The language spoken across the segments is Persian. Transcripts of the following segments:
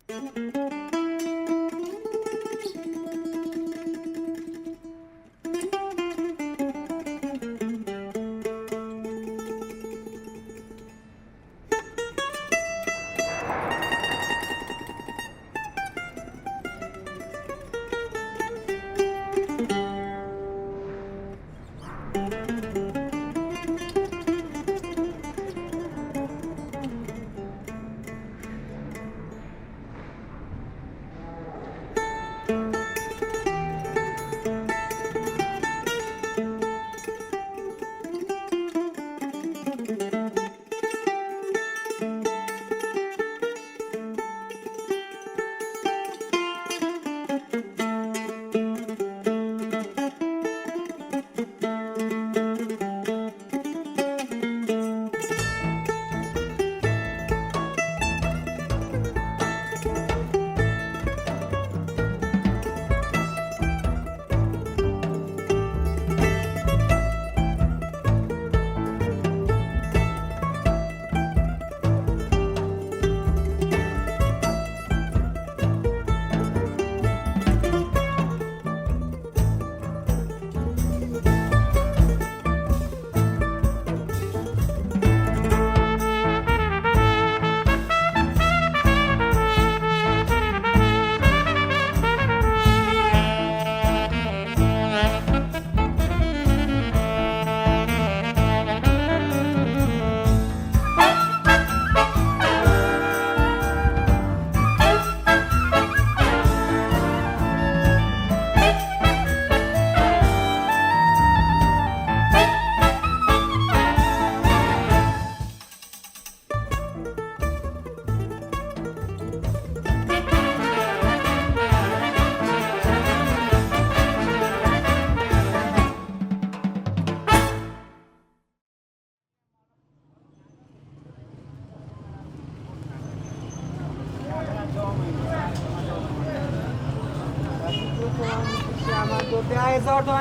$10,000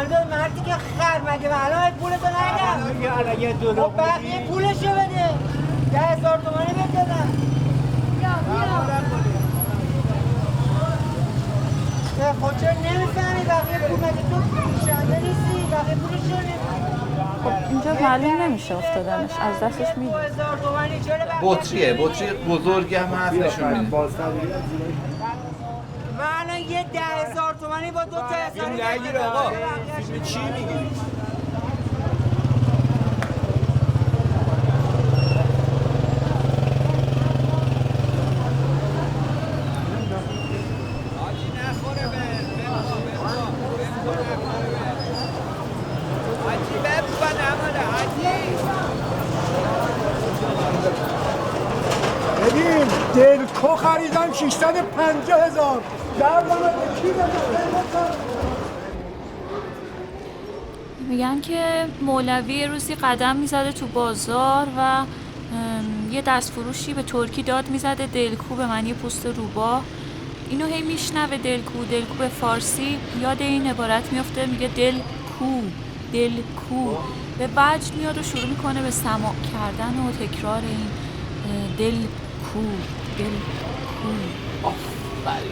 داد مردی که خر مگه الان پولتو ندیدم. خب بقیه پولشو بده. $10,000 بهت دادم. بیا خود چرا نمیفهمی بقیه پول مگه تو فروشنده نیستی؟ بقیه پولشو نمیفهمی. خب اینجا معلوم نمیشه افتادنش، از دستش میده. بطری بزرگی هم هست نشون میده. من الان یه $10,000 با 2 تا فیلم نگیر آقا. فیلم چی میگیری؟ ببین دلکو خریدم 650,000 در کی میگن که مولوی روزی قدم میزده تو بازار و یه دستفروشی به ترکی داد میزده دلکو، به معنی پوست روباه. اینو هی میشنوه دلکو به فارسی یاد این عبارت میفته، میگه دلکو به وجد میاد و شروع میکنه به سماع کردن و تکرار این دلکو. آفرین.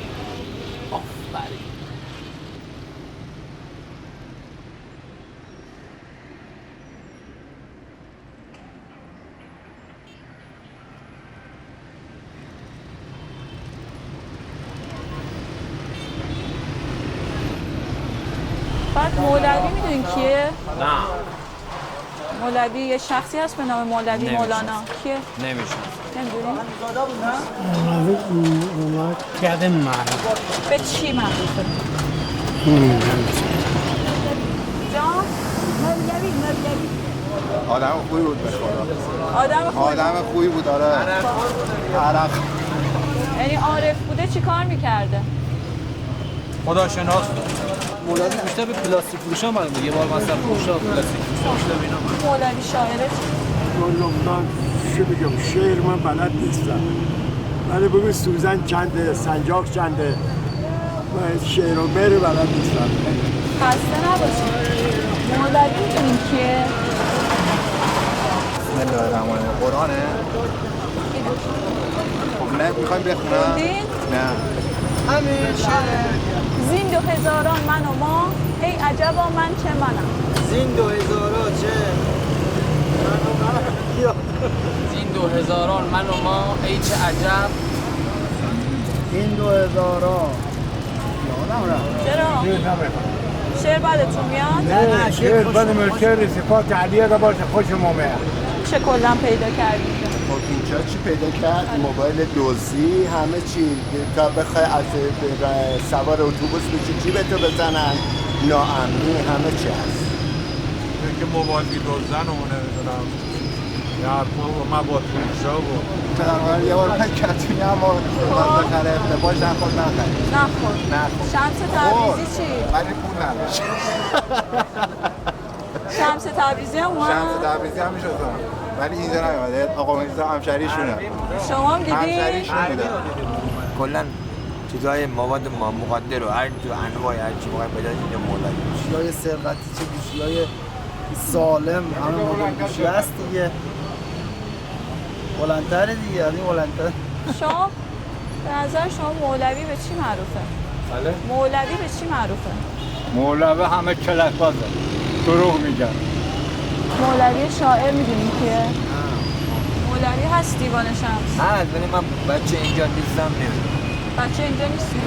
بعد مولوی میدونین کیه؟ نه مولوی یه شخصی هست به نام مولوی مولانا. کیه؟ نمیشه. نمیدونی؟ یادم معلوم به چی معروفه؟ جان؟ مولوی آدم خوبی بود به خدا. آدم خوبی بود. آره عرق. یعنی عارف بوده چی کار میکرده؟ خدا شناس بود. مولوی بیشتر به پلاستیک فروش ها معلومه. یه بار مثلا فروش ها پلاستیک فروش ها بیشتر به اینا معلومه. مولوی شاعره من چی بگم شعر من بلد نیستم، ولی بگو سوزن چنده، سنجاق چنده، من شعر و بر بلد نیستم. خسته نباشید. مولوی میدونین کیه؟ بسم الله الرحمن الرحیم. قرآنه؟ خب میخوایم بخونم؟ خوندین؟ نه همین شعر زین 2000 من و ما ای عجبا من چه منم. زین 2000 چه این 2000 من و ما ای چه عجب. این 2000 چرا؟ شعر بعدتون میاد؟ نه شعر بدم شعر صفات علیه را باشه خوشم اومد. چه کلا پیدا کردید؟ خب اینجا چی پیدا کرد؟ موبایل دزدی همه چی تا بخوای از سوار اتوبوس بشی جیبتو بزنن ناامنی همه چی هست که موبایل بیدوزن و نمیدونم یه حرفا و مواد فروشا و تقریبا یه بار من کتونی هم بخره افتباش نخور نخرید نخور. شمس تبریزی چی؟ ولی پول نداشت شمس تبریزی هم اومد؟ شمس تبریزی هم میشد ولی اینجا نمیده آقا میرزا همشریشونه شما هم دیدی؟ همشریشون بوده کلا چیزای مواد مخدر رو هر جو انواع هر چی موقع پیدا اینجا مولد گوشی‌های سرقتی چه گوشی‌های سالم همه مدل گوشی هست دیگه بلندتره دیگه از این بلندتر شما به نظر شما مولوی به چی معروفه؟ بله؟ مولوی به چی معروفه؟ مولوی همه کلک بازه دروغ میگن مولوی شاعر میدونی کیه؟ مولوی هست دیوان شمس هست ولی من بچه اینجا نیستم نمیدونم بچه اینجا نیستی؟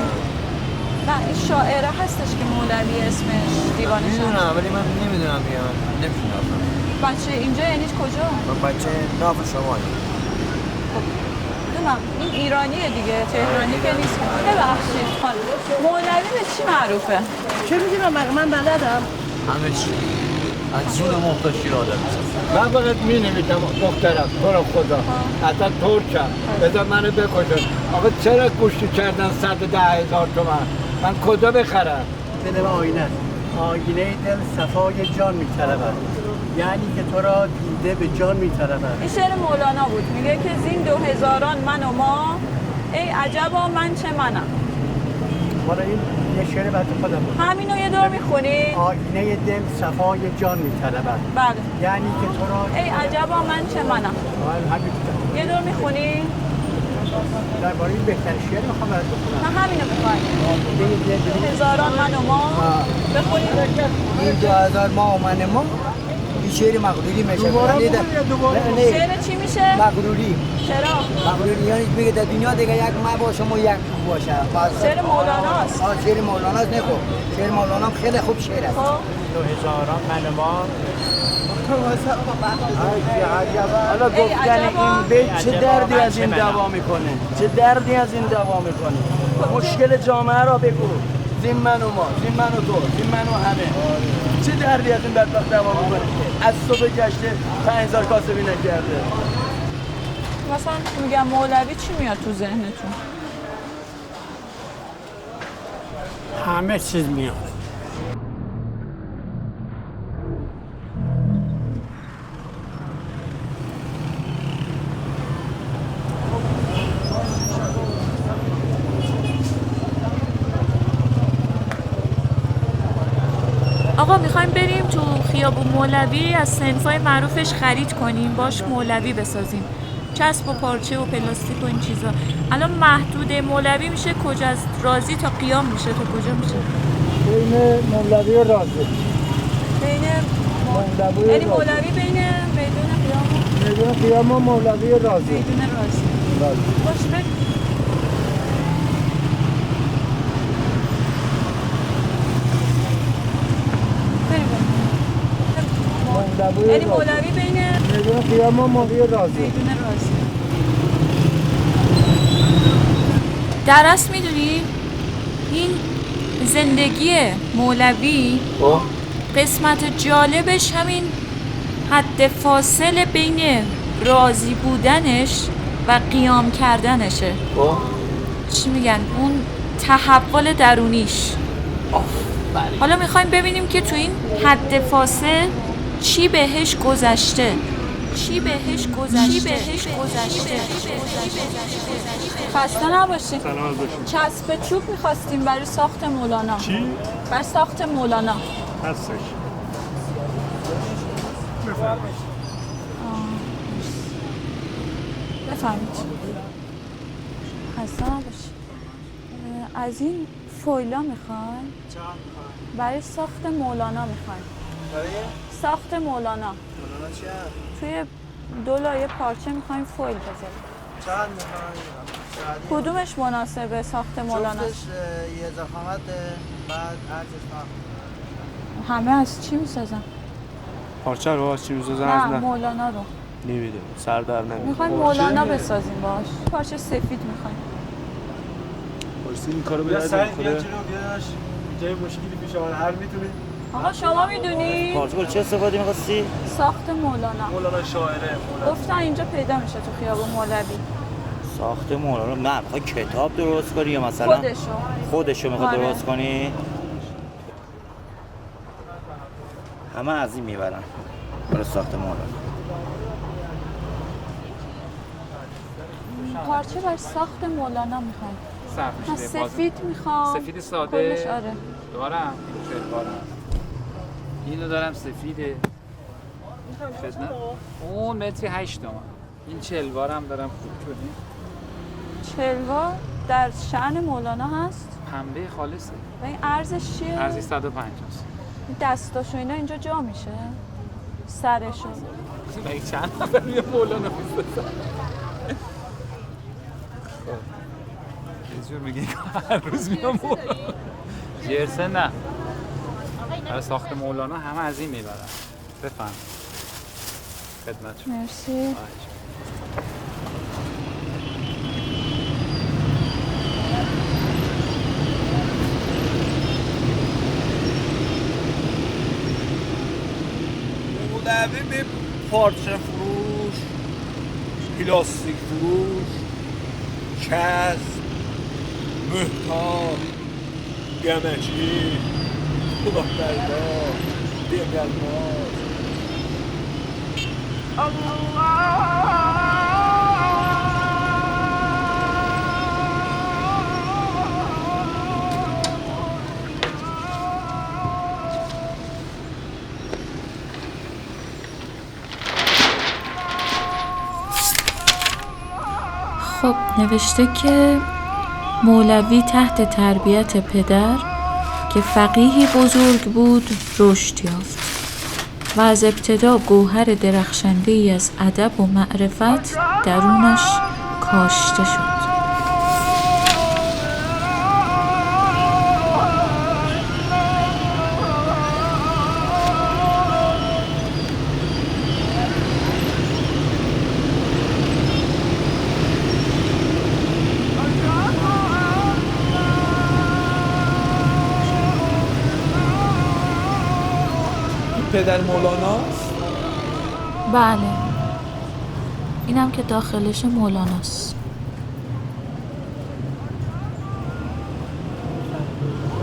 نه این شاعره هستش که مولوی اسمش دیوان شمس میدونم ولی من نمیدونم بیان نمیشناسم بچه اینجا یعنی کجا؟ من بچه ناف شمالی میدونم این ایرانیه دیگه تهرانی که نیست ببخشید مولوی به چی معروفه؟ چه میدونم من بلدم همه چی از جون محتاشی را آدم من فقط می نمیدم دخترم تو رو خدا اصلا ترکم بذار منو بکشن آقا چرا گوشتی کردن 110,000 تومن من کجا بخرم دل آینه آینه دل صفای جان میطلبد یعنی که تو را دیده به جان میطلبد این شعر مولانا بود میگه که زین 2000 من و ما ای عجبا من چه منم حالا این یه شعر بعد خودم بود همینو یه دور میخونی؟ آینه دل صفای جان میطلبد بله یعنی که تو را ای عجبا من چه منم یه دور میخونی؟ درباره این بهترین شعر میخوام برات بخونم نه همینو میخوای هزاران من و ما بخونیم این 2000 ما و من ما این شعر مغروری میشه شعر چی میشه؟ مغروری چرا؟ مغروری یعنی میگه در دنیا دیگه یک ما باشم و یک تو باشه شعر مولاناست شعر مولاناست نه خب شعر مولانا هم خیلی خوب شعر است 2000 من ما حالا گفتن این بیت چه دردی از این دعوا میکنه چه دردی از این دعوا میکنه مشکل جامعه را بگو زین من و ما زین من و تو زین من و همه چه دردی از این بدبخت دعوا میکنه از صبح گشته 5000 کاسبی نکرده مثلا میگم مولوی چی میاد تو ذهنتون؟ همه چیز میاد آقا میخوایم بریم تو خیابون مولوی از صنفای معروفش خرید کنیم باش مولوی بسازیم چسب و پارچه و پلاستیک و این چیزا الان محدود مولوی میشه کجا از رازی تا قیام میشه تا کجا میشه بین مولوی و رازی بین مولوی یعنی مولوی بین میدون قیام میدون قیام و مولوی و رازی میدون رازی باش بریم یعنی مولوی بین میدون قیام و مولوی رازی میدون رازی در اصل میدونی این زندگی مولوی قسمت جالبش همین حد فاصله بین راضی بودنش و قیام کردنشه چی میگن اون تحول درونیش حالا میخوایم ببینیم که تو این حد فاصله چی بهش گذشته خسته نباشید چسب چوب میخواستیم برای ساخت مولانا چی؟ برای ساخت مولانا هستش بفرمایید خسته نباشی. از این فویلا میخواین؟ برای ساخت مولانا میخواین. برای ساخت مولانا مولانا چیه؟ توی 2 لایه پارچه میخوایم فویل بذاریم. چند میخواین؟ کدومش مناسبه ساخت مولانا؟ جفتش 1000 خامته، بعد ارزش همه از چی میسازن؟ پارچه رو از چی میسازن؟ نه مولانا رو نمیده سر در نمیده. میخوایم مولانا بسازیم باش. پارچه سفید میخوایم. پارچه این کارو یا بده سعی خود. بیا جلو بیاداش جای مشکلی پیش آمد هر میتونی. آقا شما میدونی؟ پارچه چه استفاده می‌خواستی؟ ساخت مولانا. مولانا شاعره. گفتن اینجا پیدا میشه تو خیابون مولوی. ساخت مولانا نه میخوای کتاب درست کنی یا مثلا خودشو میخواد آره. درست کنی؟ همه از این میبرن برای ساخت مولانا. پارچه برای ساخت مولانا میخوام. صرف من میشه سفید میخوام. سفید ساده کلش آره. دارم. اینو دارم سفیده. خدمت اون متری 8 تومن. این چلوارم دارم خوب کنی. چلوار در شأن مولانا هست. پنبه خالصه. و این ارزش چیه؟ ارزش 150 است. این دستاشو اینا اینجا جا میشه. سرشو. مگه چند نفر روی مولانا می‌سازن؟ یه جور میگه هر روز میام جرسه نه. برای ساخت مولانا همه از این میبرن. بفهم. خدمت شما. مرسی. مولوی به پارچه فروش، پلاستیک فروش، چسب، مهتاب، گمشی، بردار، دیگرماز. خب نوشته که مولوی تحت تربیت پدر که فقیهی بزرگ بود رشد یافت و از ابتدا گوهر درخشنده‌ای از ادب و معرفت درونش کاشته شد. پدر مولاناست؟ بله اینم که داخلش مولاناست.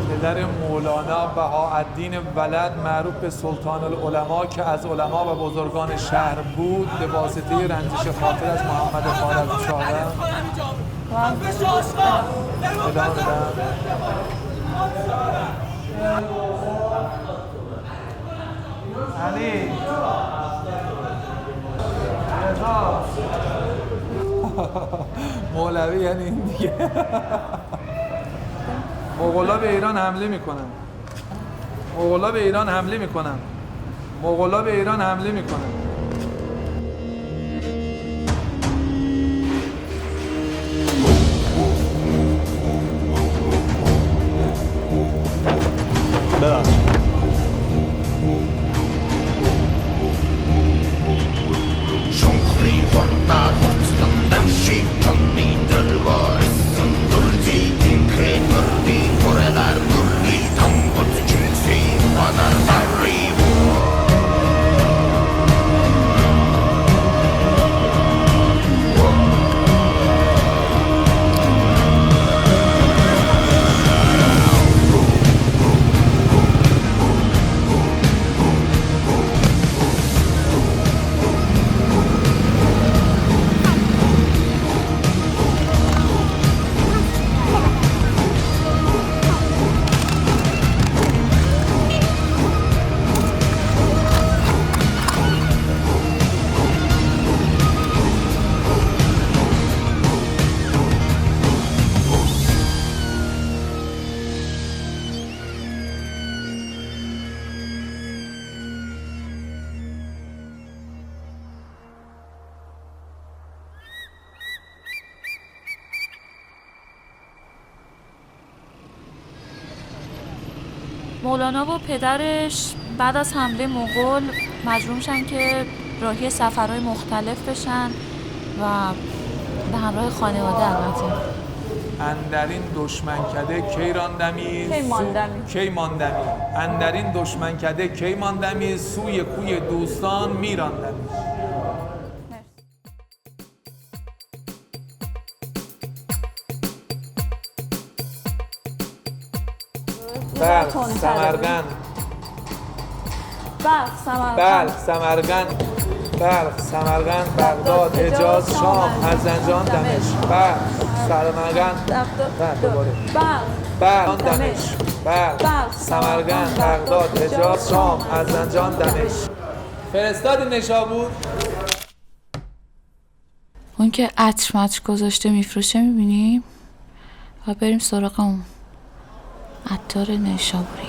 پدر مولانا بهاءالدین ولد معروف به سلطان العلماء که از علما و بزرگان شهر بود به واسطه رنجش خاطر از محمد خوارزمشاه. ادامه بدم. علی مولوی یعنی این دیگه. مغولا به ایران حمله میکنن. مغولا به ایران حمله میکنن. مغولا به ایران حمله میکنن. مولانا و پدرش بعد از حمله مغول مجبور میشن که راهی سفرهای مختلف بشن و به همراه خانواده البته. اندرین دشمنکده کی راندمی کی ماندمی اندرین دشمنکده کی ماندمی سوی کوی دوستان میراندمی. بلخ سمرقند بلخ سمرقند بغداد حجاز شام ارزنجان دمشق بلخ سمرقند بلخ دمشق بلخ سمرقند بغداد حجاز شام ارزنجان دمشق. فرستادی نشابور. اون که عطر مطر گذاشته میفروشه میبینیم و بریم سراغ اون عطار نیشابوریه.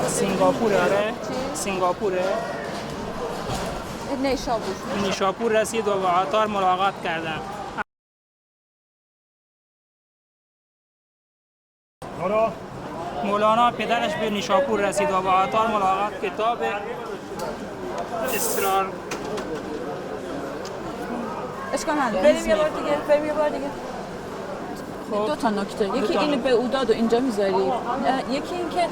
سینگاپور آره؟ سینگاپوره؟ نیشابور رسید و با عطار ملاقات کردم. مولانا پدرش به نیشابور رسید و با عطار ملاقات کتاب اسرار. اشکال نداره. بریم یه بار دیگه. دو تا نکته. یکی اینو به اوداد و اینجا میذاری. یکی این که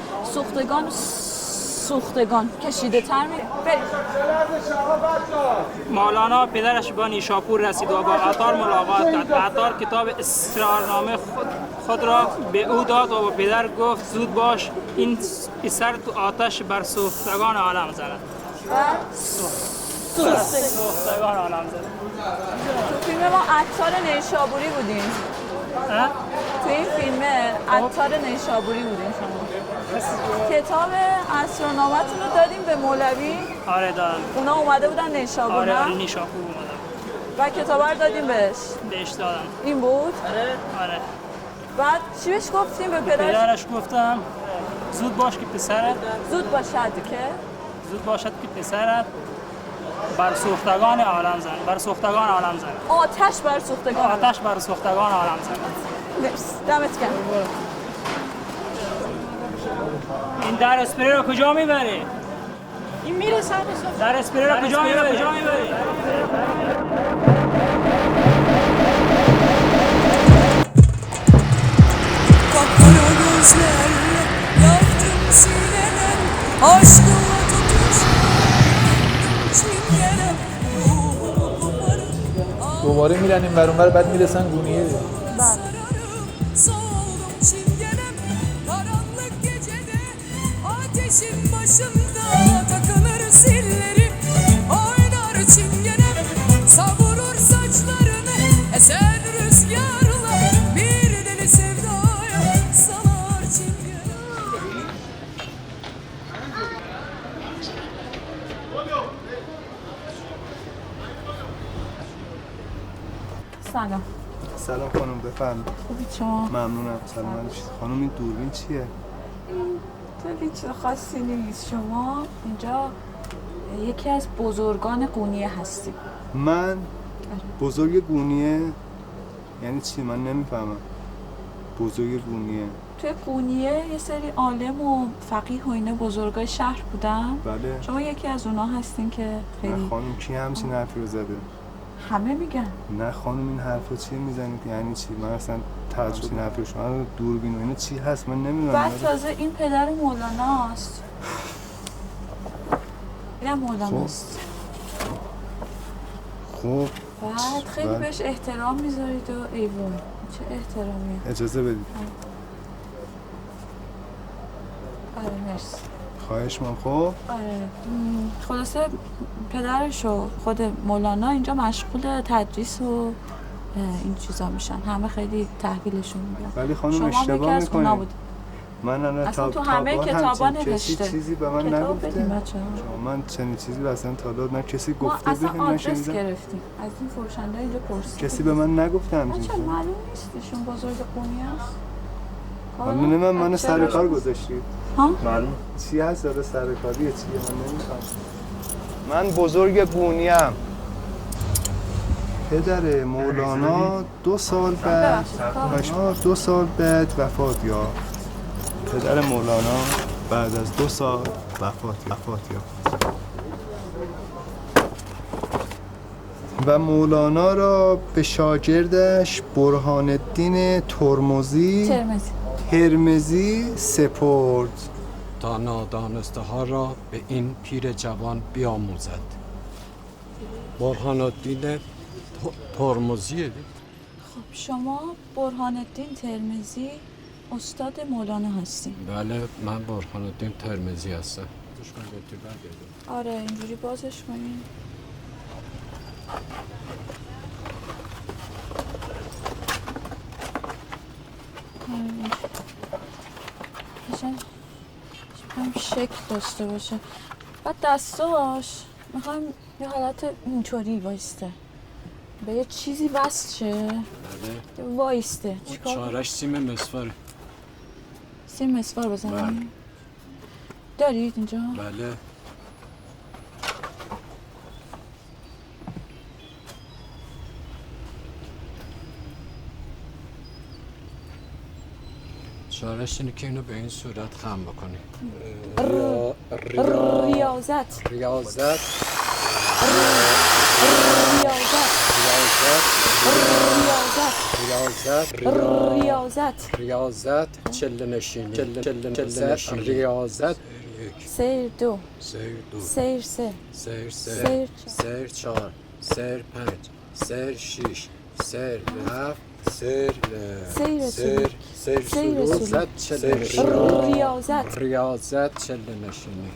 سوختگان کشیده تر بریم. مولانا پدرش به نیشابور رسید و با عطار ملاقات کرد. عطار کتاب اسرارنامه خود را به او داد و به پدر گفت زود باش این پسر تو آتش بر سوختگان عالم زند. سوختگان عالم زند. تو فیلم ما عطار نیشابوری بودیم. تو این فیلم عطار نیشابوری بودیم شما. کتاب اسرارنامه‌تون رو دادیم به مولوی؟ آره دادم. اونا اومده بودن نیشابور؟ آره نیشابور اومدن. و کتاب رو دادیم بهش دادم. این بود؟ آره. بعد چی بهش گفتیم به پدرش گفتم زود باش که پسرت زود باشد که پسرت بر سوختگان عالم زن. آتش بر سوختگان عالم زن. مرسی. دمت گرم. این در اسپری رو کجا میبری؟ این میره سر در اسپری رو کجا میبری؟ Kapkara gözlerle yaktım sineden aşkıma çingenem ruhumu koparıp دوباره میرن این برون بر بعد میرسن گونیه. soğudum çingenem karanlık gecede ateşin başında takılır zillerim oynar çingenem savurur saçlarını esen rüzgarla bir deli sevdaya salar çingenem. سلام خانم بفرمایید. خوبی شما؟ ممنونم. سلام خانم این دوربین چیه؟ خیلی چیز خاصی نیست. شما اینجا یکی از بزرگان قونیه هستی. من بزرگ قونیه یعنی چی؟ من نمیفهمم. بزرگ قونیه توی قونیه یه سری عالم و فقیه و اینا بزرگای شهر بودن. بله. شما یکی از اونا هستین که خیلی. نه خانم کی همچین حرفی رو زده؟ همه میگن. نه خانم این حرفا چیه میزنید؟ یعنی چی؟ من اصلا تعجب این حرفی شما دوربین و اینا چی هست من نمیدونم. بعد تازه این پدر مولاناست. اینم مولاناست. خب بعد خیلی بهش احترام میذارید و ایوون چه احترامیه. اجازه بدید. آره مرسی. خواهش من. خب آره خلاصه پدرش و خود مولانا اینجا مشغول تدریس و این چیزا میشن. همه خیلی تحویلشون میگن. ولی خانم اشتباه میکنید. من اصلا تو همه کتابا نوشته. چیزی به من نگفته. من چنین چیزی اصلا تا حالا نه کسی گفته بهم نه آدرس شنیدم. گرفتیم از این فروشنده اینجا پرسید. کسی به من نگفته همچین چیزی. معلوم نیستشون بزرگ قونی است. معلومه من سر کار گذاشتید. ها؟ معلوم چی هست داره سر کاریه چیه من نمیفهمم. من بزرگ قونیم. پدر مولانا 2 سال بعد 2 سال بعد وفات یافت. پدر مولانا بعد از 2 سال وفات یافت. و مولانا را به شاگردش برهان الدین ترمذی سپرد تا نادانسته ها را به این پیر جوان بیاموزد. برهان الدین ترمذی. خب شما برهان الدین ترمذی استاد مولانا هستین؟ بله من برهان الدین ترمذی هستم. آره اینجوری بازش کنین. میخوایم شکل داشته باشه. بعد دستاش میخوایم یه حالت اینطوری وایسته، به یه چیزی وصل شه. بله وایسته. چارش سیم مسواره. سیم مسوار بزنیم؟ دارید اینجا؟ بله. چارش اینه که اینو به این صورت خم بکنی. ریاضت. چله نشینی. ریاضت. سیر 2 سیر 3 سیر 4 سیر 5 سیر 6 سیر 7 ریاضت چله نشینی.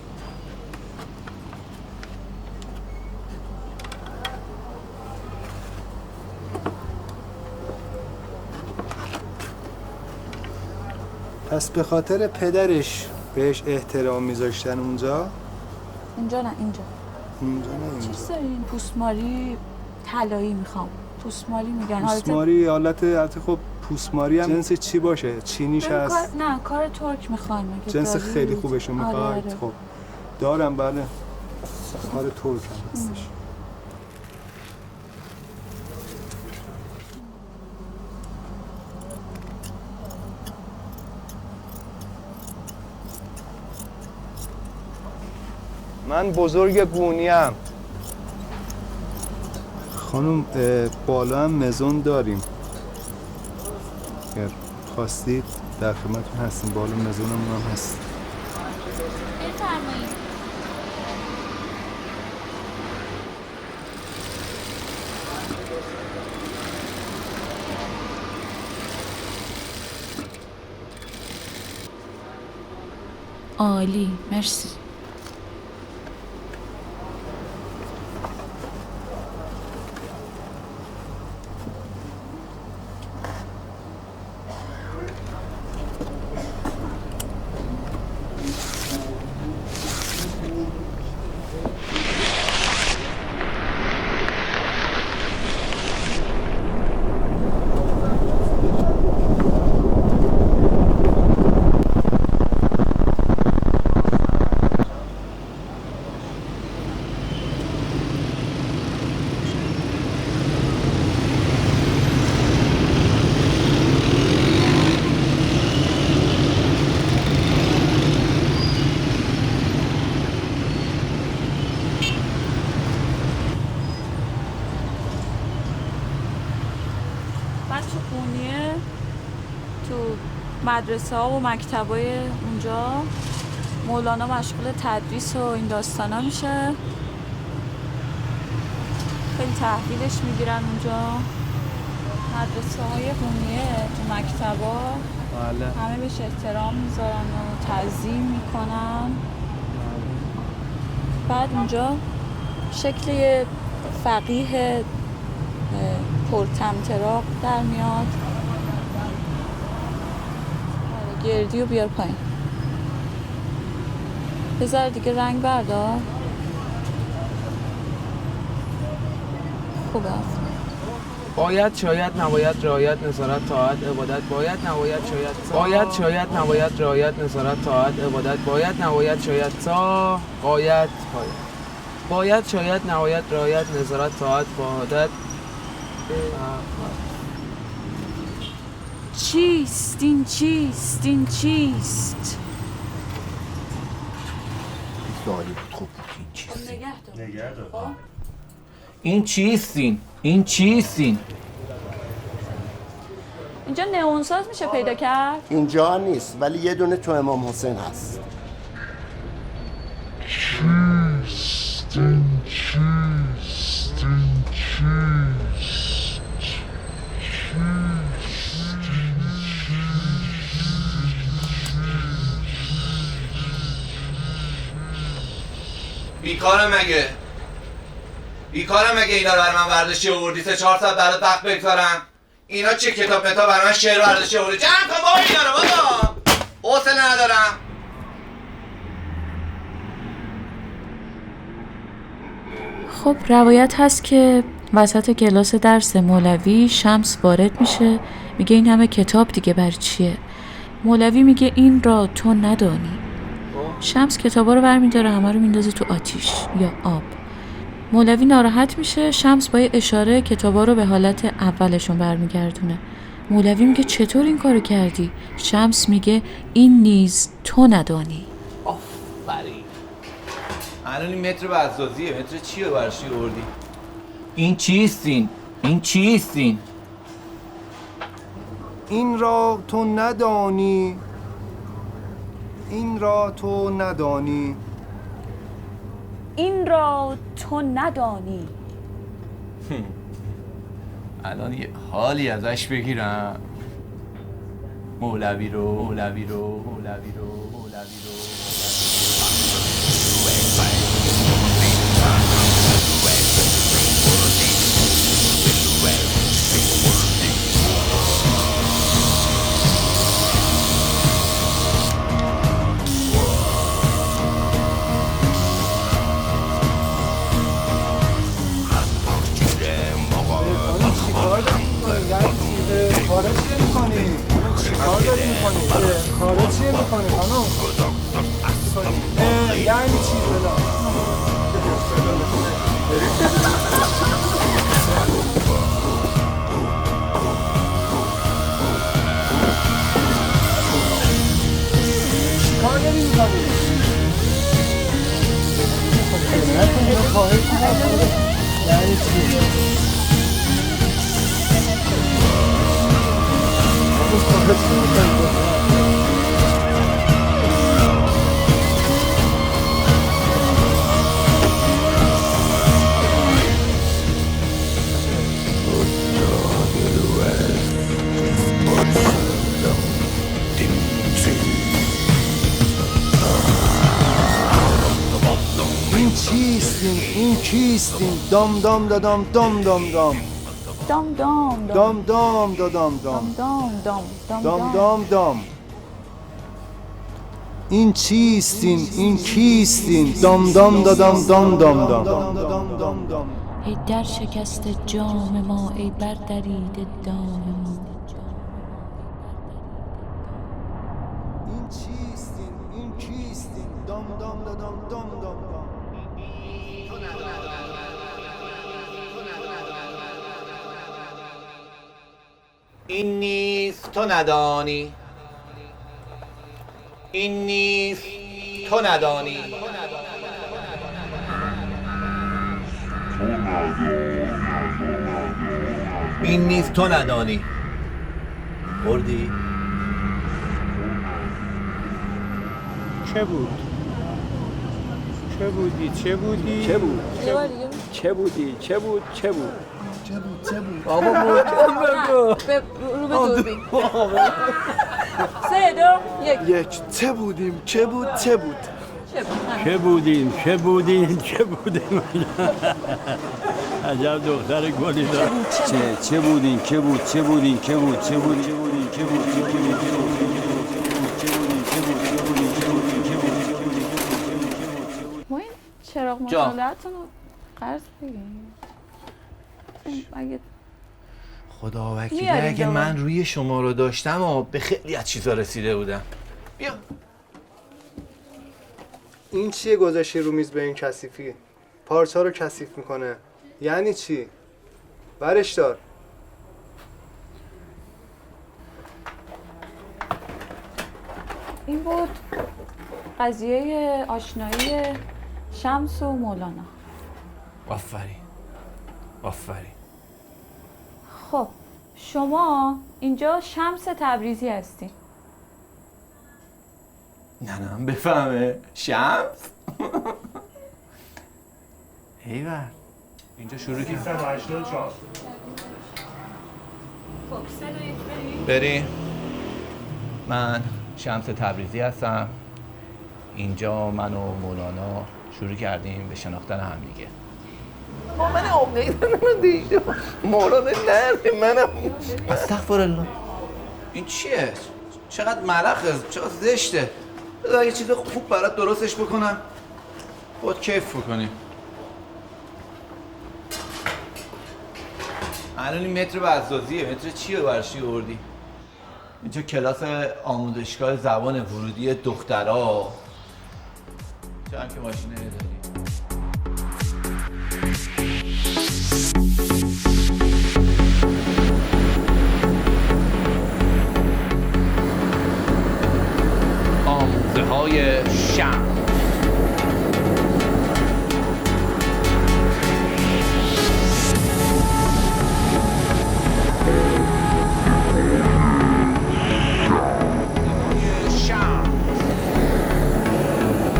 پس به خاطر پدرش بهش احترام میذاشتن اونجا؟ اینجا نه اینجا. اینجا نه اینجا. چیز دارین؟ پوستماری طلایی میخوام. پوستماری میگن. پوستماری حالت خب پوستماری هم جنس چی باشه؟ چینیش هست؟ نه کار ترک میخوان. جنس خیلی خوبشو میخواید؟ آره. خب دارم بله. کار ترک هم هستش. من بزرگ گونیم. خانم بالا هم مزون داریم، اگر خواستید در خدمتتون هستیم. بالا مزونمون هم هست. بفرمایید. عالی، مرسی. مدرسه ها و مکتب های اونجا مولانا مشغول تدریس و این داستان ها میشه. خیلی تحویلش میگیرن اونجا. مدرسه های قومیه تو مکتب ها همه بهش احترام میذارن و تعظیم میکنن. بعد اونجا شکل یه فقیه پرطمطراق در میاد. گردی رو بیار پایین. بذار دیگه رنگ بردار. خوبه. باید شاید نباید رعایت نظارت طاعت عبادت باید نباید شاید نباید رعایت نظارت طاعت عبادت باید نباید شاید تا باید شاید نباید رعایت نظارت طاعت عبادت چیست این چیست این چیست؟ سوالی بود خوب بود این چیست؟ نگه دار. این چیستین؟ این چیستین؟ اینجا نئونساز میشه پیدا کرد؟ اینجا نیست ولی یه دونه تو امام حسین هست. چیست این چیست این چیست بیکارم مگه اینا رو برای من برداشتی آوردی 3-4 ساعت برات وقت بگذارم؟ اینا چه کتاب برای من شعر برداشتی آوردی؟ جمع کن بابا اینا رو بابا حوصله ندارم. خب روایت هست که وسط کلاس درس مولوی شمس وارد میشه، میگه این همه کتاب دیگه بر چیه؟ مولوی میگه این را تو ندانی. شمس کتابا رو برمیداره، همه رو میندازه تو آتیش یا آب. مولوی ناراحت میشه، شمس با اشاره کتابا رو به حالت اولشون برمیگردونه. مولوی میگه چطور این کارو کردی؟ شمس میگه این نیز تو ندانی. آفرین. الان این متر بزازیه، متر چیه برشی آوردی؟ این چیستین؟ این چیستین؟ این را تو ندانی، این را تو ندانی، این را تو ندانی. الان یه حالی ازش بگیرم. مولوی رو کاره چیه میکنی؟ کار داری میکنی؟ کاره چیه میکنی خانم؟ یعنی چی بلا؟ کار داری میکنی؟ نکنی خواهش میکنی؟ یعنی چی؟ این چیستین؟ این کیستین؟ دام دام دام دام دام دام دام دام دام دام دام دام دام دام دام. این چیستین؟ این کیستین؟ دام دام دام دام دام دام. ای در شکست جام ما، ای بردریده دام ما. این چیستین؟ این کیستین؟ دام دام دام دام. این نیست تو ندانی. این نیست تو ندانی. این نیست تو ندانی. بردی؟ چه بود؟ چه بودی؟ چه بودی؟ چه بود؟ چه بودی؟ چه بود؟ چه بود؟ چه بود؟ بابا محکم بگو. رو به دوربین. 3 2 1. چه بودیم؟ چه بود؟ چه بود؟ چه بودیم؟ چه بودیم؟ چه بودیم؟ عجب دختر گلی دار. چه بودیم؟ چه بود؟ چه بودیم؟ چه بود؟ چه بود؟ چه بودیم؟ چه بود؟ چه بودیم؟ چه بود؟ ما این چراغ مطالعتون رو قرض بگیم. اگه خدا وکیلی اگه من روی شما رو داشتم و به خیلی از چیزا رسیده بودم. بیا. این چیه گذاشتی رو میز به این کثیفی؟ پارچه رو کثیف میکنه. یعنی چی؟ برش دار. این بود قضیه آشنایی شمس و مولانا. آفرین. خب شما اینجا شمس تبریزی هستی. نه بفهمه شمس. ایوه اینجا شروع کنیم. 384 بریم. من شمس تبریزی هستم. اینجا من و مولانا شروع کردیم به شناختن همدیگه. من عمده دیدم مولانا نرده منم. استغفرالله. این چیه؟ چقدر ملخه، چقدر زشته. بذار یه چیز خوب برات درستش بکنم خود کیف بکنیم. الان این متر بزازیه. متر چیه برشی آوردی؟ اینجا کلاس آموزشگاه زبان ورودی دخترها. چند که ماشینه داری؟ آموزه های شمس.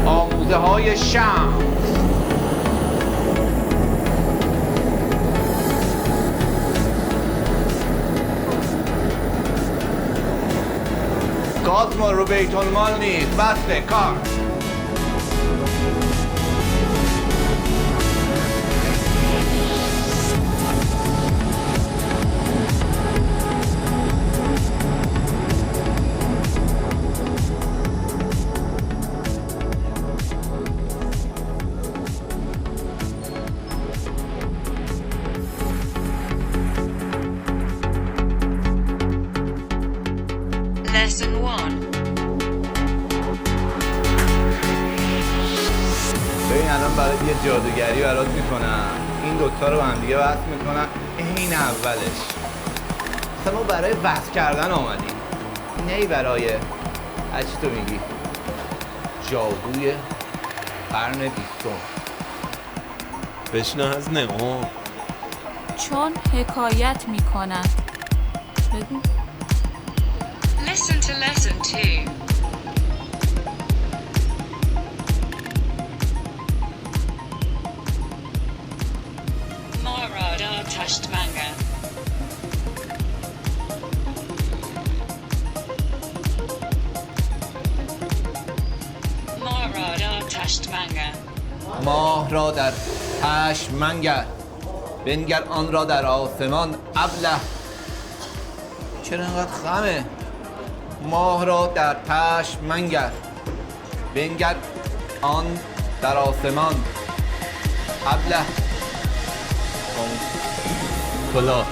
آموزه های شمس. گاز ما رو بیت المال نیست. بسته کار. Lesson 1. ببین الان برای یه جادوگری برات میکنم. این دوتا رو با هم دیگه وصل میکنم. این اولش. مثلا ما برای وصل کردن آمدیم. نه برای هرچی تو میگی جادوی قرن 20. بشنو از نمو. چون حکایت میکنند. بگو. Listen to lesson 2. Marada Tashtmanga. Marada Tashtmanga. ماه را در هشت منگر بنگر آن را در آسمان ابله. چرا اینقدر خمه؟ ماه را در پشت منگر بنگر آن در آسمان ابله. کلات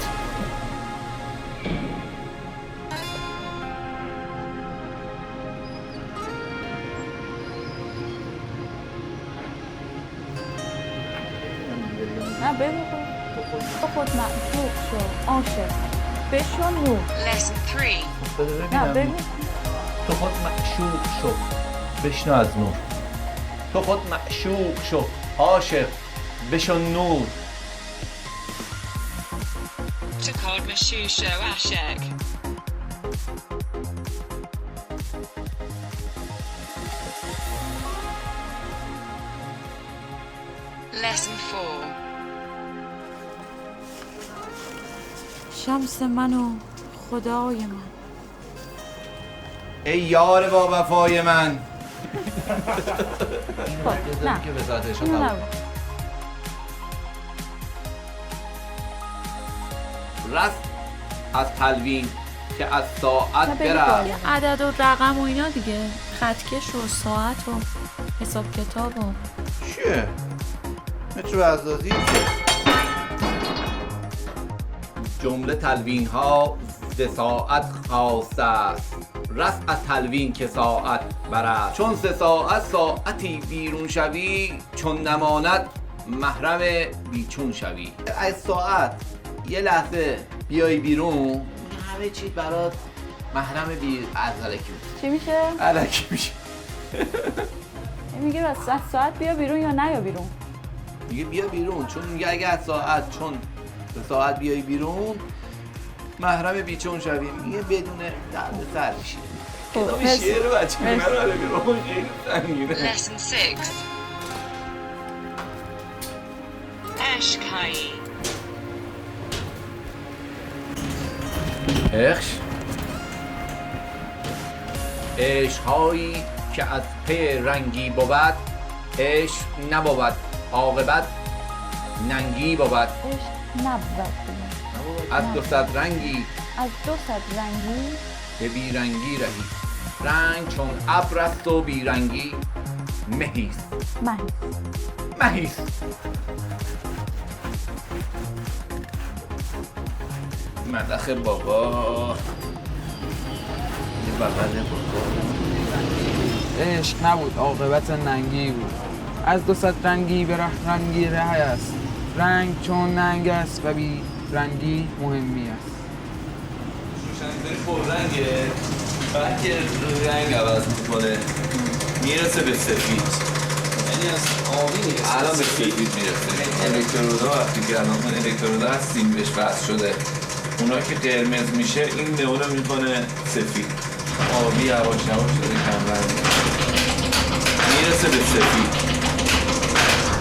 نه بگو خود معشوق شو عاشق بشو نور. Lesson 3. نه بگو تو خود معشوق شو بشنو از نور. تو خود معشوق شو عاشق بشو نور. To called Mashusha Ashek. Lesson 4. شمس من و خدای من. ای یار با وفای من. نه که وزارتش اینو نگو. رفت از تلوین که از ساعت برفت. عدد و رقم و اینا دیگه. خطکش و ساعت و حساب کتاب و چیه؟ متر بزازی چیه؟ جمله تلوین ها ز ساعت خاص است. رفت از تلوین که ساعت برست. چون 3 ساعت ساعتی بیرون شوی چون نماند محرم بیچون شوی. از ساعت یه لحظه بیای بیرون همه چی برات محرم بی از علکی چی میشه؟ علکی میشه. میگه از ساعت بیا بیرون یا نه یا بیرون؟ میگه بیا بیرون، چون میگه اگه از ساعت چون به ساعت بیای بیرون محرم بیچون شویم، میگه بدون درد سر میشه. کتاب شعر بچه مراره بیرون خیلی سنگینه. Lesson 6 عشق‌هایی. عشق‌هایی که از پی رنگی بود، عشق نبود عاقبت ننگی بود. عشق نبود از 200 رنگی به بیرنگی رهی، رنگ چون ابر است و بیرنگی مهیست. مدخ بابا یه بغل بابا. عشق نبود عاقبت ننگی بود، از 200 رنگی به رنگی ره است، رنگ چون ننگ است و بی رنگی مهمی است. روشنگری پر رنگه، بعد که رنگ عوض میکنه میرسه به سفید، یعنی از آبی میرسه الان به سفید میرسه. الکترودا وقتی که الان الکترودا از سیم بهش وصل شده، اونا که قرمز میشه این نئون رو میکنه سفید، آبی یواش یواش شده کم رنگ میرسه به سفید.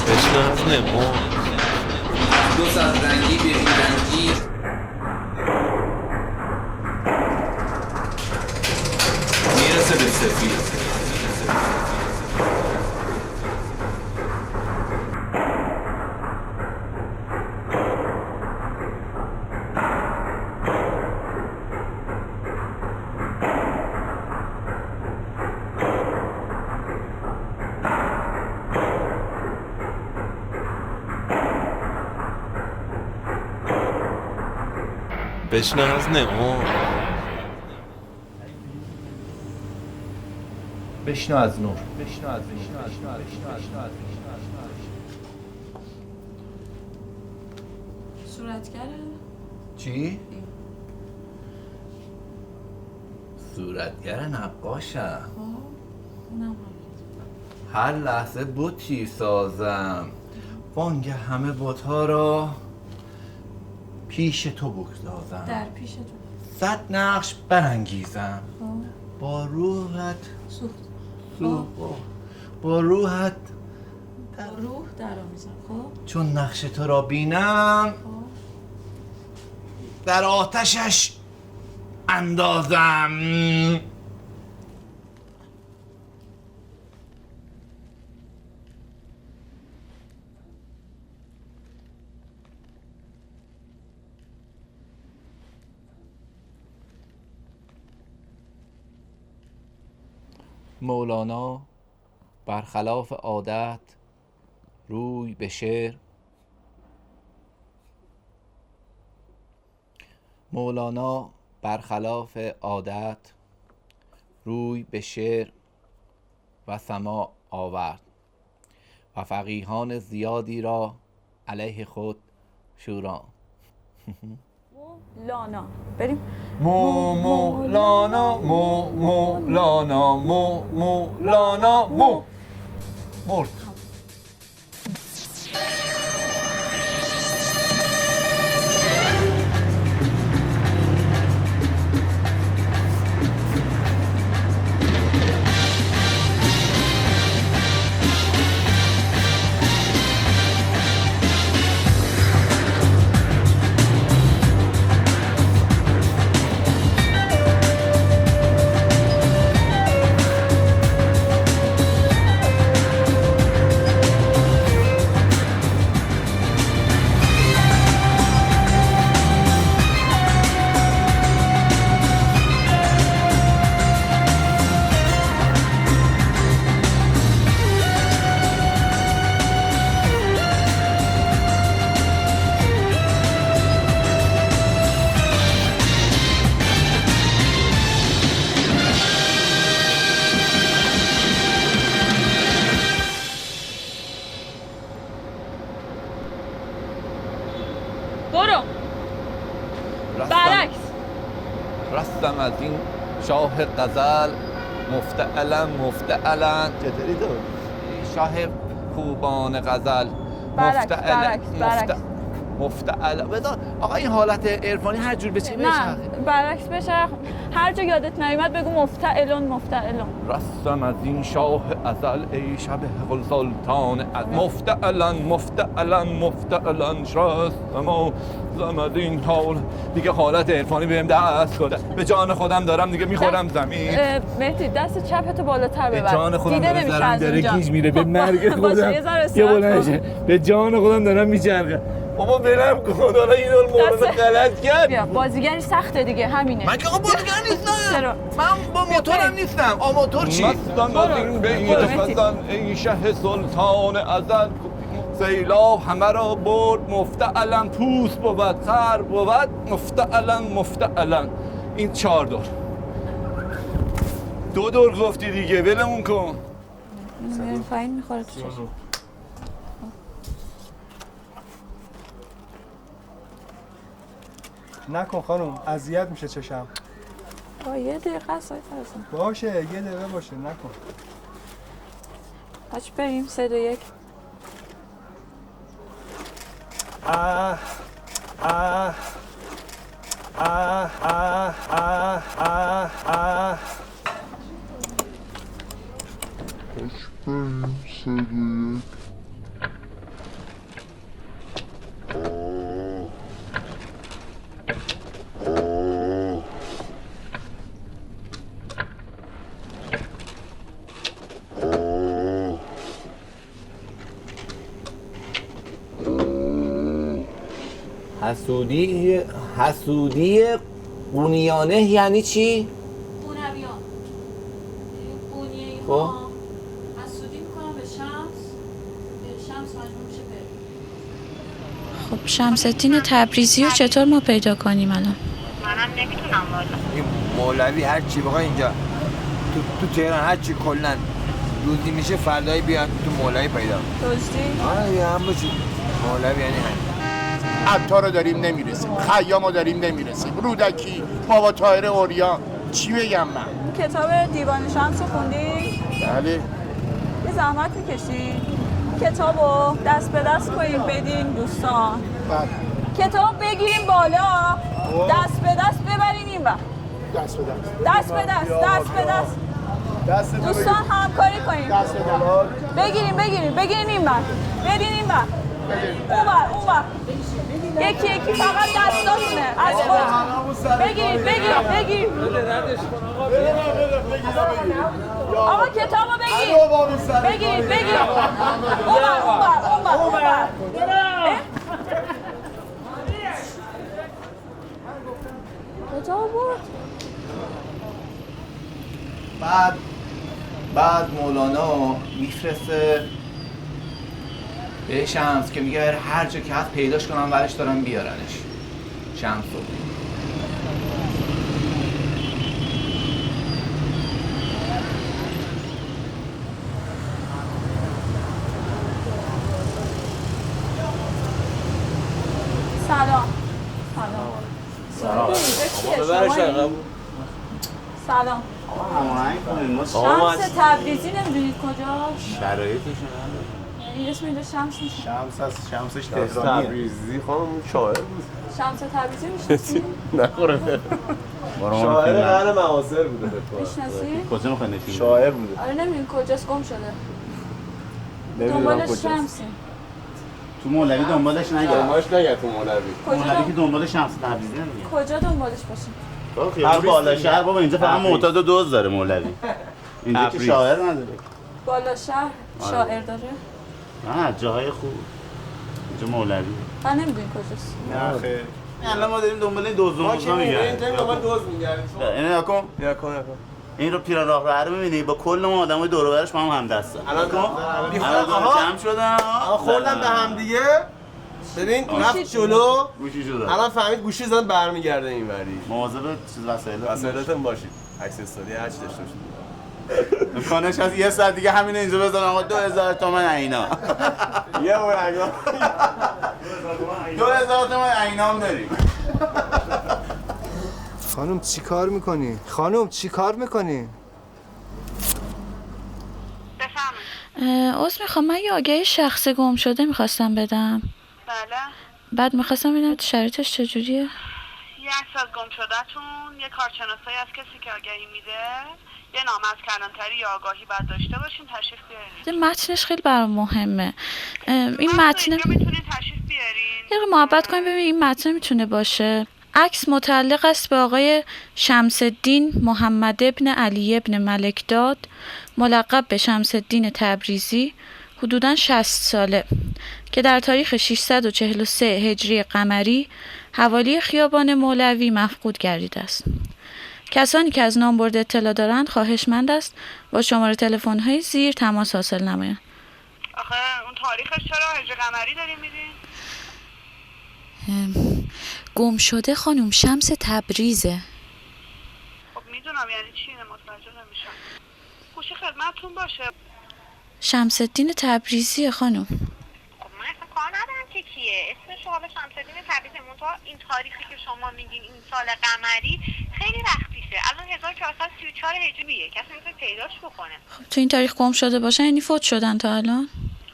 بشناز نمو 200 رنگی به این رنگی میرسه به سفید. بشناز نمو بشنو از نور. صورتگره؟ چی؟ صورتگر نقاشم. اونم هر لحظه بوتی سازم، وانگه همه بوت‌ها را پیش تو بگذارم، در پیش تو 100 نقش برانگیزم، با روحت با روحت روح در آمیزم. خب چون نقش تو را بینم در آتشش اندازم. مولانا برخلاف عادت روی به شعر مولانا برخلاف عادت روی به شعر و سماع آورد و فقیهان زیادی را علیه خود شوراند. لانا بریم. مولانا مولانا مولانا مرد. برو برعکس. رستم از این شاه غزل مفتعلا مفتعلا چطوری تو؟ شاه خوبان غزل برعکس مفتعلا بذار آقا این حالت عرفانی هر جور بشه نه برعکس بشه، هر جا یادت نیومد بگو مفتعلون. رستم از این شاه ازل ای شب سلطان از مفتعلا شستم و زمد این حال. دیگه حالت عرفانی بهم دست داده، به جان خودم دارم دیگه میخورم زمین. مهدی دست چپتو بالاتر ببر، به جان خودم داره گیج میره به مرگ خودم. یه بلنشه به جان خودم دارم میچرخه. بابا برم کن، حالا این مورد غلط کرد. بیا بازیگری سخته دیگه، همینه. من که آقا بازیگر نیستم. چرا؟ من با موتورم نیستم. آماتور چی؟ مستم از این بیت خزن ای شه سلطان ازل. سیلاب همه را برد مفتعلا، پوست بود خر بود مفتعلا. این 4 دور. 2 دور گفتی دیگه، ولمون کن. پایین میخوره تو چشم. نکن خانم، اذیت میشه چشم. با یه دقیقه است فرزن. باشه یه دقیقه باشه، نکن. بچه بریم 3 2 1. حسودی قونیانه یعنی چی؟ قونویان قونیه خب ها حسودی میکنم به شمس مجبور میشه بره. خب شمس الدین تبریزی رو چطور ما پیدا کنیم الان؟ منم نمیتونم والا. این مولوی هر چی بخوای اینجا تو تهران هر چی کلا روزی میشه فردایی بیان تو مولوی پیدا. توزدی؟ آره هم باشی. مولوی یعنی همین. عطار رو داریم نمیرسیم، خیام رو داریم نمیرسیم، رودکی، بابا طاهر اوریان، چی بگم من؟ کتاب دیوان شمس رو خوندی؟ بله. یه زحمت میکشی؟ کتاب رو دست به دست کنیم بدین دوستان. بله. کتاب بگیریم بالا، دست به دست ببرین این وقت. دست به دست. دوستان همکاری کنیم. دست به دست. بگیرین این وقت. بدین این وقت. اون وقت. یکی فقط دستاتونه از خود. بگیرید. آقا کتابو بگیرید. اون وقت. کتاب بود. بعد مولانا میفرسته به شمس که میگه هر جا که هست پیداش کنم ورش دارم بیارنش. شمس رو سلام. شمس تبریزی نمیدونید کجاست؟ شرایطش یعنی اسم اینجا شمس نیست. شمسش تهرانیه. تبریزی خانم شاعر بود. شمس تبریزی میشناسی؟ نخوره. شاعر قرن معاصر بوده فکر کنم. میشناسی؟ کجا میخوای نشون؟ شاعر بوده. آره نمیدونی کجاست، گم شده. دنبالش شمسی. تو مولوی دنبالش نگرد. تو مولوی. مولوی که دنبال شمس تبریزی نمیگه. کجا دنبالش باشیم؟ هر بالا شهر بابا اینجا فقط معتاد و دوز داره مولوی. اینجا که شاعر نداره. بالا شهر شاعر داره؟ نه جاهای خوب. اینجا مولوی. من نمیدونی کجاست. نه خیر. الان ما داریم دنبال این دوز میگردیم. اینجا دنبال دوز میگردیم. اینو نکن. این رو پیران راه رو می‌بینی با کل ما آدمای دور و برش با هم دستن. الان جمع شدن. خوردن به هم دیگه. ببین رفت جلو. گوشی شده. الان فهمید گوشی زدن برمیگرده اینوری. مواظب چیز وسایلتون باشید. اکسسوری هر چی داشته باشید. امکانش هست یه ساعت دیگه همین اینجا بزنم آقا 2000 تومان عینا. یه بار عینا. 2000 تومان عینام داریم. خانم چی کار میکنی؟ خانم چی کار میکنی؟ عذر میخوام، من یه آگهی شخص گم شده میخواستم بدم. بله. بعد میخواستم ببینم شرایطش چجوریه. یه عکس از گم شده‌تون، یه کارشناسایی از کسی که آگهی میده، یه نامه از کلانتری یا آگاهی باید داشته باشین، تشریف بیارین. متنش خیلی برام مهمه. این متن میتونین تشریف بیارین. یه محبت کنیم ببین این متن میتونه باشه. عکس متعلق است به آقای شمس الدین محمد ابن علی ابن ملکداد، ملقب به شمس الدین تبریزی، حدوداً 60 ساله، که در تاریخ 643 هجری قمری حوالی خیابان مولوی مفقود گردیده است. کسانی که از نامبرد اطلاع دارند خواهشمند است با شماره تلفن‌های زیر تماس حاصل نمایند. آخه اون تاریخش چرا هجری قمری داریم میدین؟ گم شده خانم شمس تبریزه. خب میدونم یعنی چی، متوجه نمیشم. گوشی خدمتتون باشه. شمس الدین تبریزیه خانم. خب من اصلا کار ندارم که کیه، اسمش حالا شمس الدین تبریزی، منتها این تاریخی که شما میگین این سال قمری خیلی وقتیشه، الان 1434 هجریه، کسی میتونه پیداش بکنه. خب تو این تاریخ گم شده باشن یعنی فوت شدن تا الان؟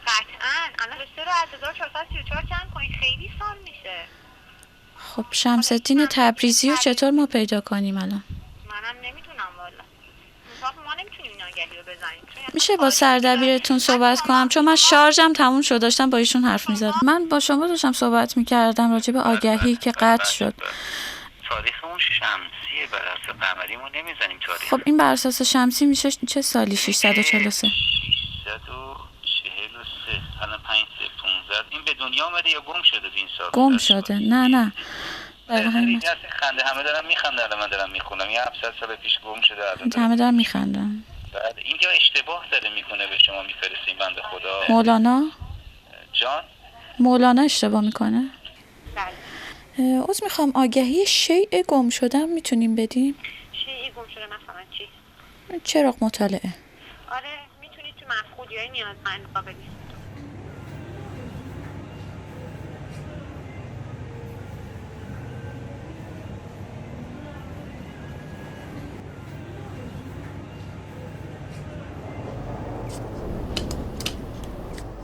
قطعاً الان 3 رو از 1434 کم کنید، خیلی سال میشه. خب شمس الدین تبریزی رو چطور ما پیدا کنیم الان؟ منم نمیدونم والا. ما نمیتونیم این آگهی رو بزنیم. میشه با سردبیرتون صحبت کنم؟ چون من شارژم تموم شد، داشتم با ایشون حرف میزدم. من با شما داشتم صحبت میکردم راجع به آگهی که قطع شد. تاریخ اون شمسیه، بر اساس قمری ما نمیزنیم تاریخ. خب این بر اساس شمسی میشه چه سالی؟ 643. 643 الان 5315. این به دنیا اومده یا گم شده این سال؟ گم شده. نه خیلی خنده، همه دارن میخندن، الان من دارم میخونم یه 700 سال پیش گم شده، الان همه دارن میخندن. بعد اینجا اشتباه داره میکنه، به شما میفرستیم بنده خدا. مولانا جان مولانا اشتباه میکنه. بله. عذر میخوام، آگهی شیء گم شدن میتونیم بدیم؟ شیء گم شده مثلا چی؟ چراغ مطالعه. آره میتونید تو مفقودیای نیازمند قابلی.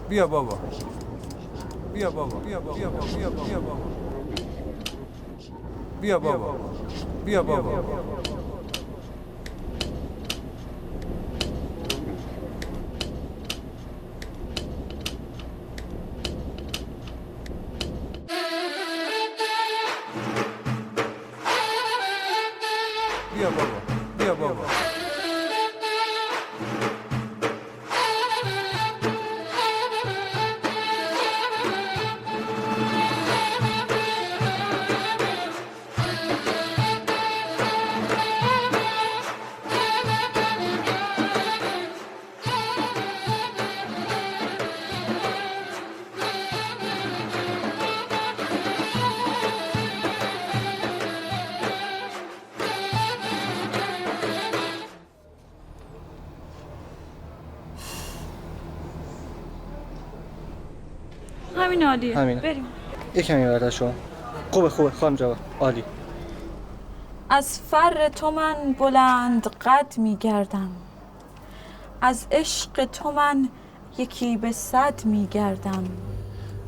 بیا بابا بیا بابا بیا بابا بیا بابا بیا بابا بیا بابا بیا بابا بیا بابا بیا بابا همین عالیه. همین. بریم. یکمی برده شما. خوبه خانم جواد. عالی. از فر تو من بلند قد میگردم، از عشق تو من یکی به 100 میگردم.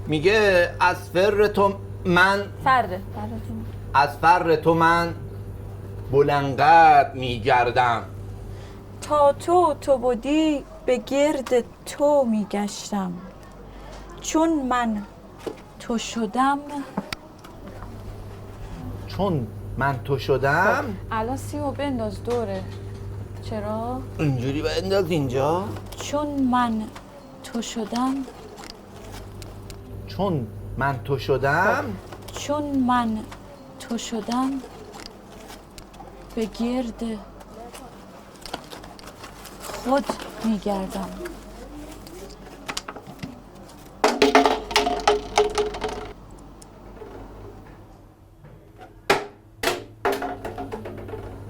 میگه از فر تو من از فر تو من بلندقد میگردم، تا تو بودی به گرد تو میگشتم، چون من تو شدم. چون من تو شدم. الان سیمو بنداز دوره. چرا؟ اینجوری بنداز اینجا. چون من تو شدم. چون من تو شدم. چون من تو شدم به گرد خود میگردم.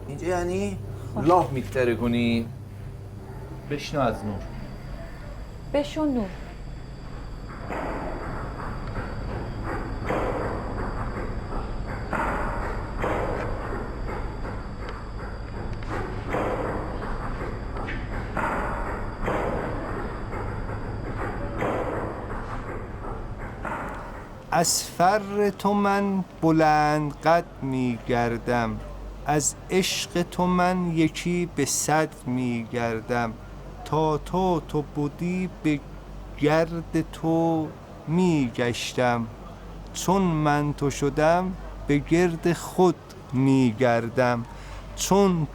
اینجا یعنی راه میتره کنی. بشنو از نور. بشو نور. از فر تو من بلند قد می گردم، از عشق تو من یکی به 100 می گردم. تا تو بودی به گرد تو می گشتم، چون من تو شدم به گرد خود می گردم. چون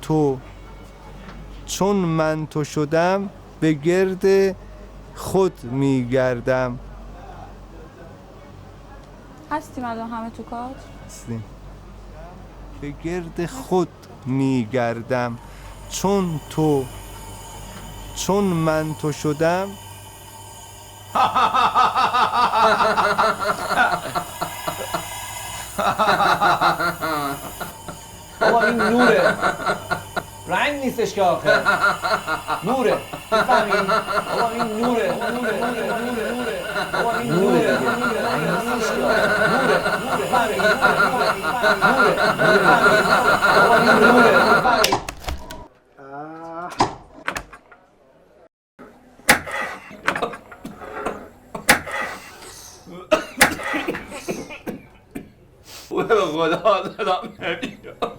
من تو شدم به گرد خود می گردم. هستیم الان همه تو کار؟ هستیم. به گرد خود می گردم، چون من تو شدم. بابا این نوره، رنگ نیستش که آخه نوره، بفهمین؟ بابا این نوره، بابا این نوره، به خدا دارم نمیاد.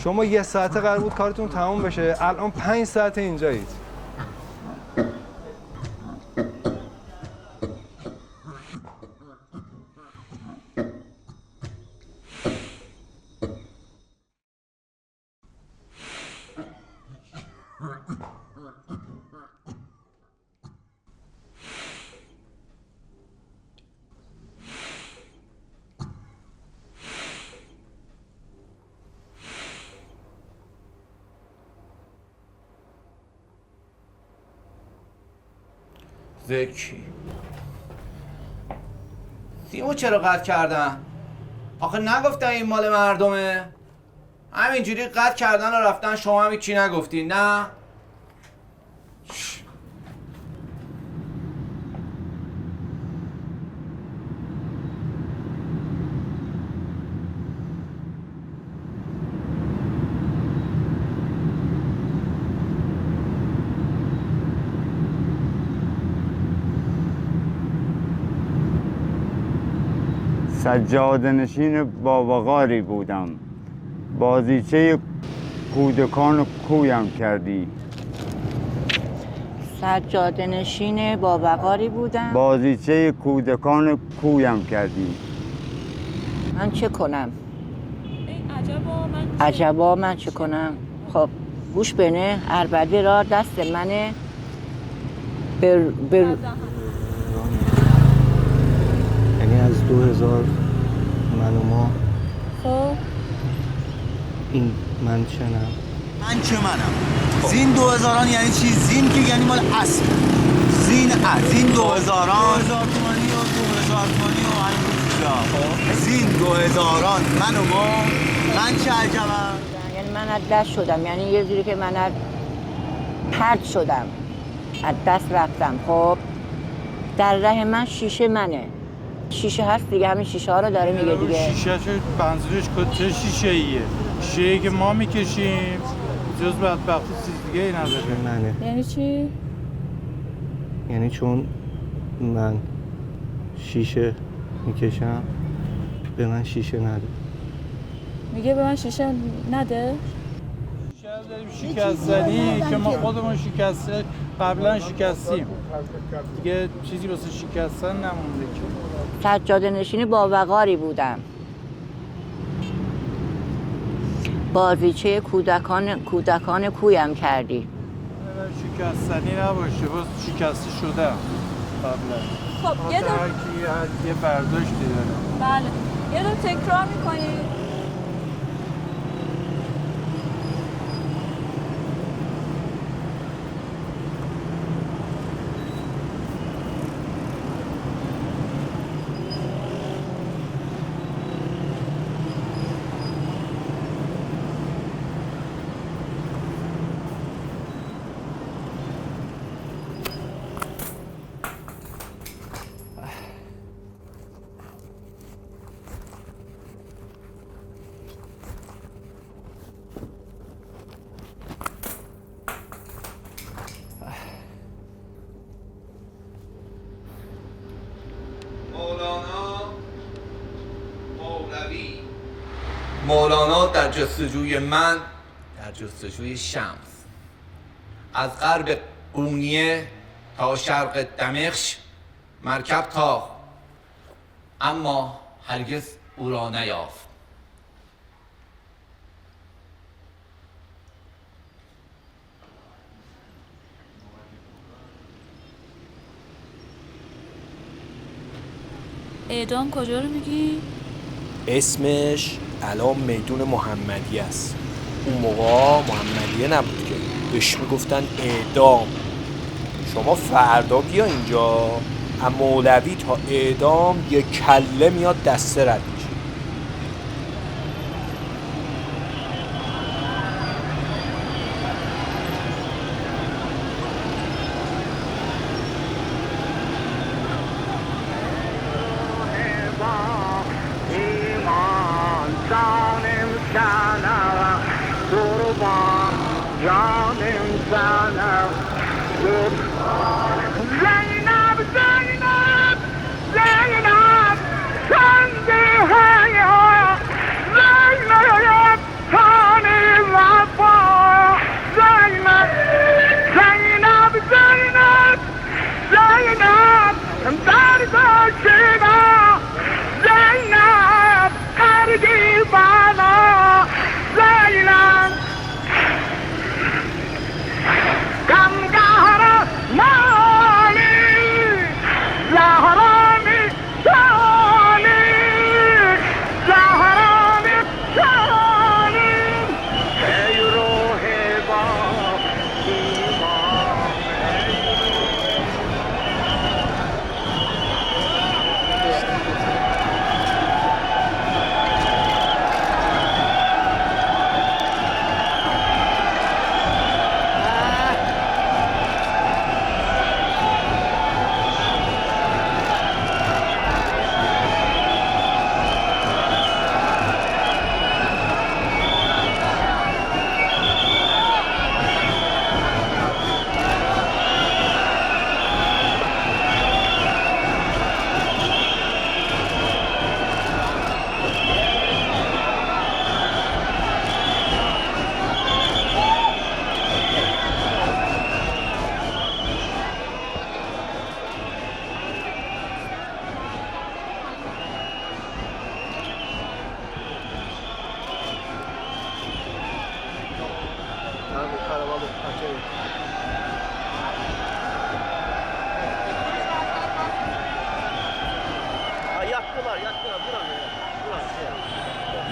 شما 1 ساعته قرار بود کارتون تموم بشه، الان 5 ساعت اینجایید. زکی سیمو چرا قطع کردن؟ آخه نگفتن این مال مردمه؟ همینجوری قطع کردن و رفتن، شما هم چی نگفتین نه؟ سجاده نشین باباغاری بودم، بازیچه کودکان کویم کردی. سجاده نشین باباغاری بودم، بازیچه کودکان کویم کردی. من چه کنم؟ عجبا من چه کنم؟ خب گوش بنه، عربده را دست منه یعنی از 2000 من و ما. خب این من چنم؟ من چه منم؟ زین 2000 یعنی چی؟ زین که یعنی مال اصل. زین 2000 تومانی و 2000 تومانی و همین زین 2000 من و ما. من چه عجبم؟ یعنی من از دست شدم، یعنی یه جوری که من از پرد شدم، از دست رفتم. خب در ره من شیشه منه، شیشه هست دیگه، همین شیشه ها رو داره میگه دیگه. شیشه چه منظورش چه شیشه ایه؟ شیشه که ما میکشیم جز بدبختی چیز دیگه ای نداره. منه. یعنی چی؟ یعنی چون من شیشه میکشم به من شیشه نده. میگه به من شیشه نده؟ داریم شکستنی که ما خودمون شکسته قبلا شکستیم دیگه، چیزی واسه شکستن نمونده که. سجاده نشین باوقاری بودم، بازیچه کودکان کویم کردی. شکستنی نباشه، باز شکسته شده قبلا. خب یه یه برداشتی داره. بله یه دور تکرار میکنی. مولانا در جستجوی من، در جستجوی شمس، از غرب قونیه تا شرق دمشق مرکب تاخت، اما هرگز او را نیافت. اعدام کجا رو میگی؟ اسمش الان میدون محمدیه است. اون موقع محمدیه نبود که بهش میگفتن اعدام. شما فردا بیا اینجا، از مولوی تا اعدام یه کله میاد دسته رد میشه.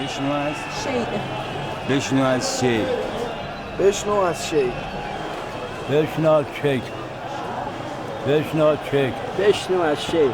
بشنو از شیده. بشنو از شی. بشنو از شی. بشنو از شی. بشنو از شی. بشنو از شی.